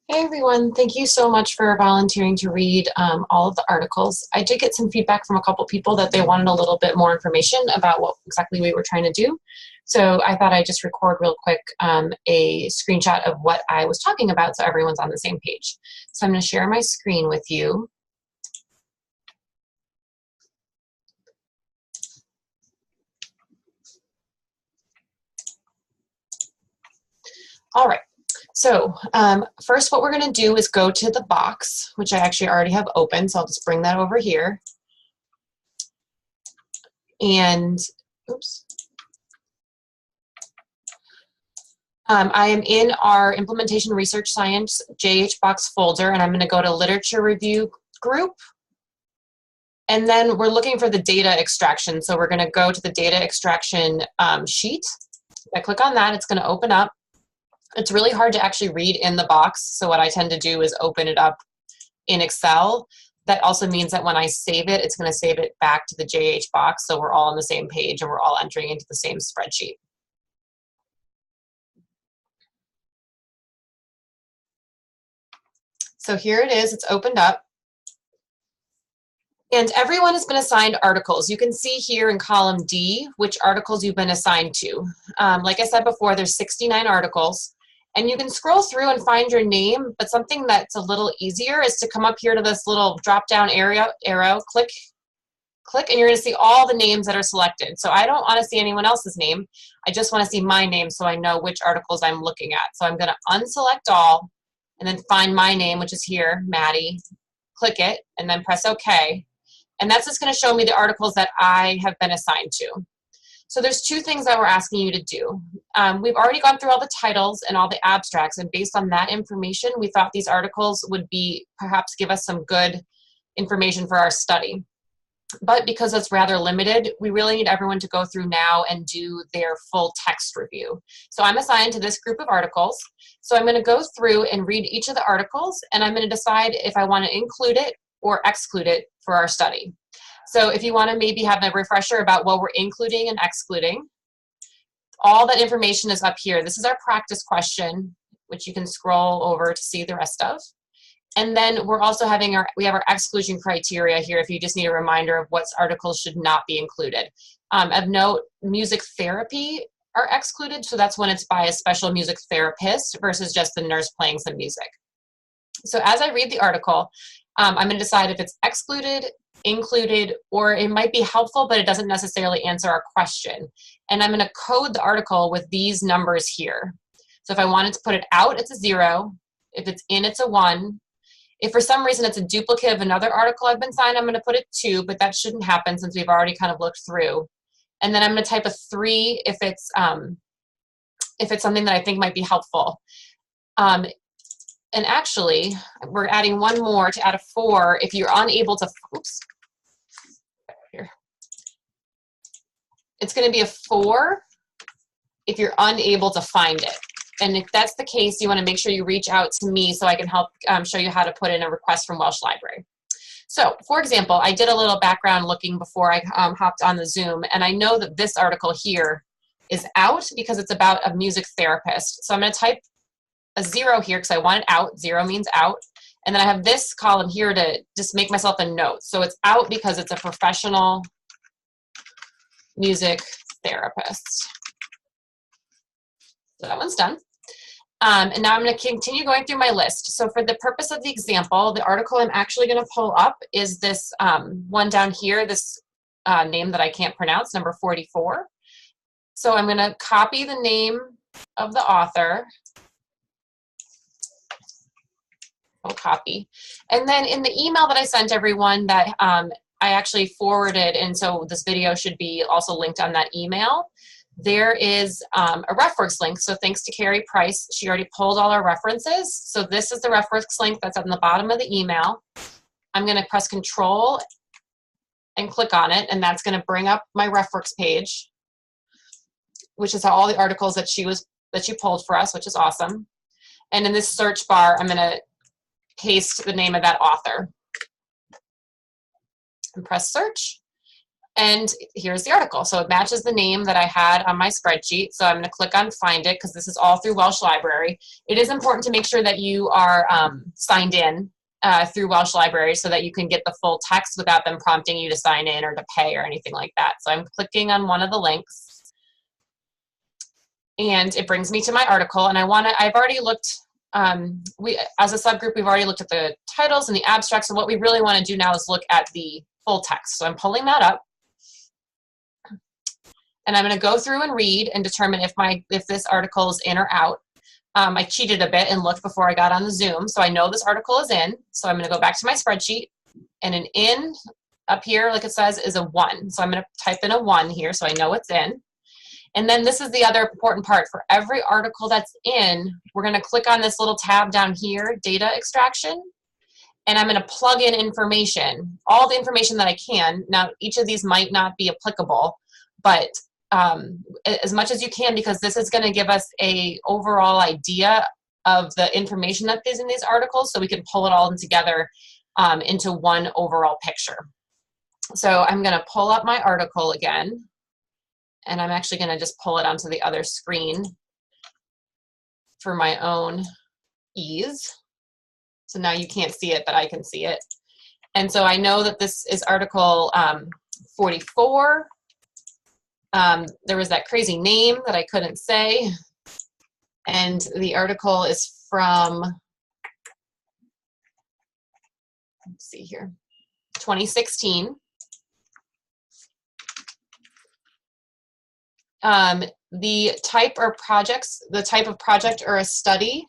Hey everyone, thank you so much for volunteering to read all of the articles. I did get some feedback from a couple people that they wanted a little bit more information about what exactly we were trying to do. So I thought I'd just record real quick a screenshot of what I was talking about so everyone's on the same page. So I'm going to share my screen with you. All right. So first what we're going to do is go to the box, which I actually already have open, so I'll just bring that over here. And, oops. I am in our Implementation Research Science JHBox folder, and I'm going to go to Literature Review Group. And then we're looking for the data extraction. So we're going to go to the data extraction sheet. If I click on that, it's going to open up. It's really hard to actually read in the box. So what I tend to do is open it up in Excel. That also means that when I save it, it's going to save it back to the JHBox. So we're all on the same page and we're all entering into the same spreadsheet. So here it is, it's opened up. And everyone has been assigned articles. You can see here in column D which articles you've been assigned to. Like I said before, there's 69 articles. And you can scroll through and find your name, but something that's a little easier is to come up here to this little drop-down arrow, click, and you're going to see all the names that are selected. So I don't want to see anyone else's name. I just want to see my name so I know which articles I'm looking at. So I'm going to unselect all and then find my name, which is here, Maddie. Click it and then press OK. And that's just going to show me the articles that I have been assigned to. So there's two things that we're asking you to do. We've already gone through all the titles and all the abstracts, and based on that information, we thought these articles would perhaps give us some good information for our study. But because it's rather limited, we really need everyone to go through now and do their full text review. So I'm assigned to this group of articles. So I'm going to go through and read each of the articles, and I'm going to decide if I want to include it or exclude it for our study. So if you want to maybe have a refresher about what we're including and excluding, all that information is up here. This is our practice question, which you can scroll over to see the rest of. And then we're also having we have our exclusion criteria here if you just need a reminder of what articles should not be included. Of note, music therapy are excluded, so that's when it's by a special music therapist versus just the nurse playing some music. So as I read the article, I'm going to decide if it's excluded, included, or it might be helpful, but it doesn't necessarily answer our question. And I'm going to code the article with these numbers here. So if I wanted to put it out, it's a 0. If it's in, it's a 1. If for some reason it's a duplicate of another article I've been signed, I'm going to put it 2, but that shouldn't happen since we've already kind of looked through. And then I'm going to type a 3 if it's something that I think might be helpful. And actually, we're adding one more to add a 4 if you're unable to, oops, here. It's going to be a 4 if you're unable to find it. And if that's the case, you want to make sure you reach out to me so I can help show you how to put in a request from Welsh Library. So, for example, I did a little background looking before I hopped on the Zoom, and I know that this article here is out because it's about a music therapist. So I'm going to type a 0 here because I want it out. 0 means out. And then I have this column here to just make myself a note. So it's out because it's a professional music therapist. So that one's done. And now I'm going to continue going through my list. So for the purpose of the example, the article I'm actually going to pull up is this one down here, this name that I can't pronounce, number 44. So I'm going to copy the name of the author. I'll copy. And then in the email that I sent everyone that I actually forwarded, and so this video should be also linked on that email, there is a RefWorks link. So thanks to Carrie Price, she already pulled all our references. So this is the RefWorks link that's on the bottom of the email. I'm going to press Control and click on it, and that's going to bring up my RefWorks page, which is all the articles that she pulled for us, which is awesome. And in this search bar, I'm going to paste the name of that author and press search. And here's the article. So it matches the name that I had on my spreadsheet. So I'm going to click on Find It because this is all through Welsh Library. It is important to make sure that you are signed in through Welsh Library so that you can get the full text without them prompting you to sign in or to pay or anything like that. So I'm clicking on one of the links and it brings me to my article. And I've already looked, as a subgroup, we've already looked at the titles and the abstracts. So what we really want to do now is look at the full text. So I'm pulling that up. And I'm going to go through and read and determine if this article is in or out. I cheated a bit and looked before I got on the Zoom, so I know this article is in. So I'm going to go back to my spreadsheet, and an in up here, like it says, is a 1. So I'm going to type in a 1 here so I know it's in. And then this is the other important part. For every article that's in, we're going to click on this little tab down here, Data Extraction, and I'm going to plug in information, all the information that I can. Now, each of these might not be applicable, but as much as you can, because this is going to give us a overall idea of the information that is in these articles, so we can pull it all in together into one overall picture. So I'm going to pull up my article again, and I'm actually going to just pull it onto the other screen for my own ease. So now you can't see it, but I can see it. And so I know that this is article 44. There was that crazy name that I couldn't say, and the article is from, let's see here, 2016. The type of project or a study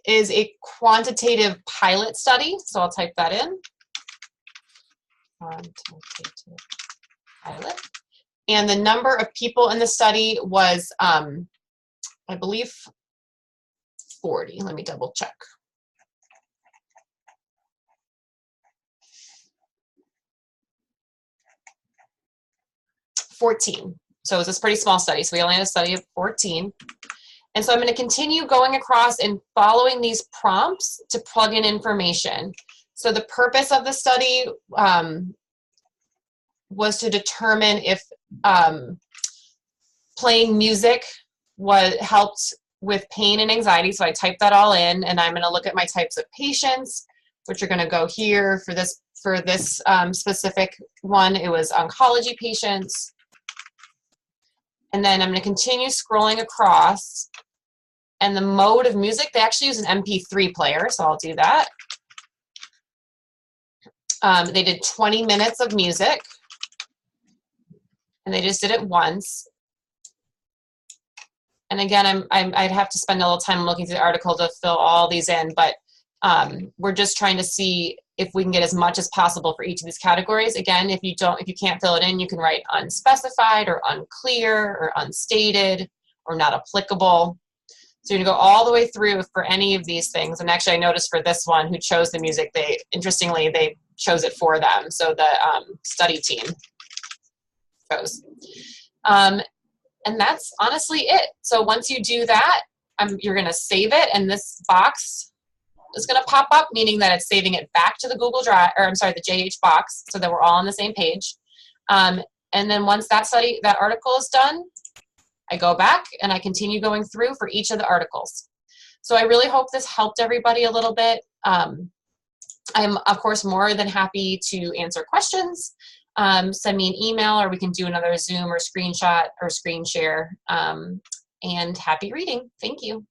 is a quantitative pilot study, so I'll type that in. Quantitative pilot. And the number of people in the study was, I believe, 40. Let me double check. 14. So it's a pretty small study. So we only had a study of 14. And so I'm going to continue going across and following these prompts to plug in information. So the purpose of the study was to determine if playing music helped with pain and anxiety. So I typed that all in, and I'm going to look at my types of patients, which are going to go here for this specific one. It was oncology patients. And then I'm going to continue scrolling across. And the mode of music, they actually use an MP3 player, so I'll do that. They did 20 minutes of music, and they just did it once. And again, I'd have to spend a little time looking through the article to fill all these in, but we're just trying to see if we can get as much as possible for each of these categories. Again, if you can't fill it in, you can write unspecified or unclear or unstated or not applicable. So you're gonna go all the way through for any of these things. And actually I noticed for this one who chose the music, interestingly, they chose it for them. So the study team chose. And that's honestly it. So once you do that, you're gonna save it, and this box is gonna pop up, meaning that it's saving it back to the Google Drive, or I'm sorry, the JH box, so that we're all on the same page. And then once that article is done, I go back and I continue going through for each of the articles. So I really hope this helped everybody a little bit. I'm, of course, more than happy to answer questions. Send me an email, or we can do another Zoom or screenshot or screen share. And happy reading. Thank you.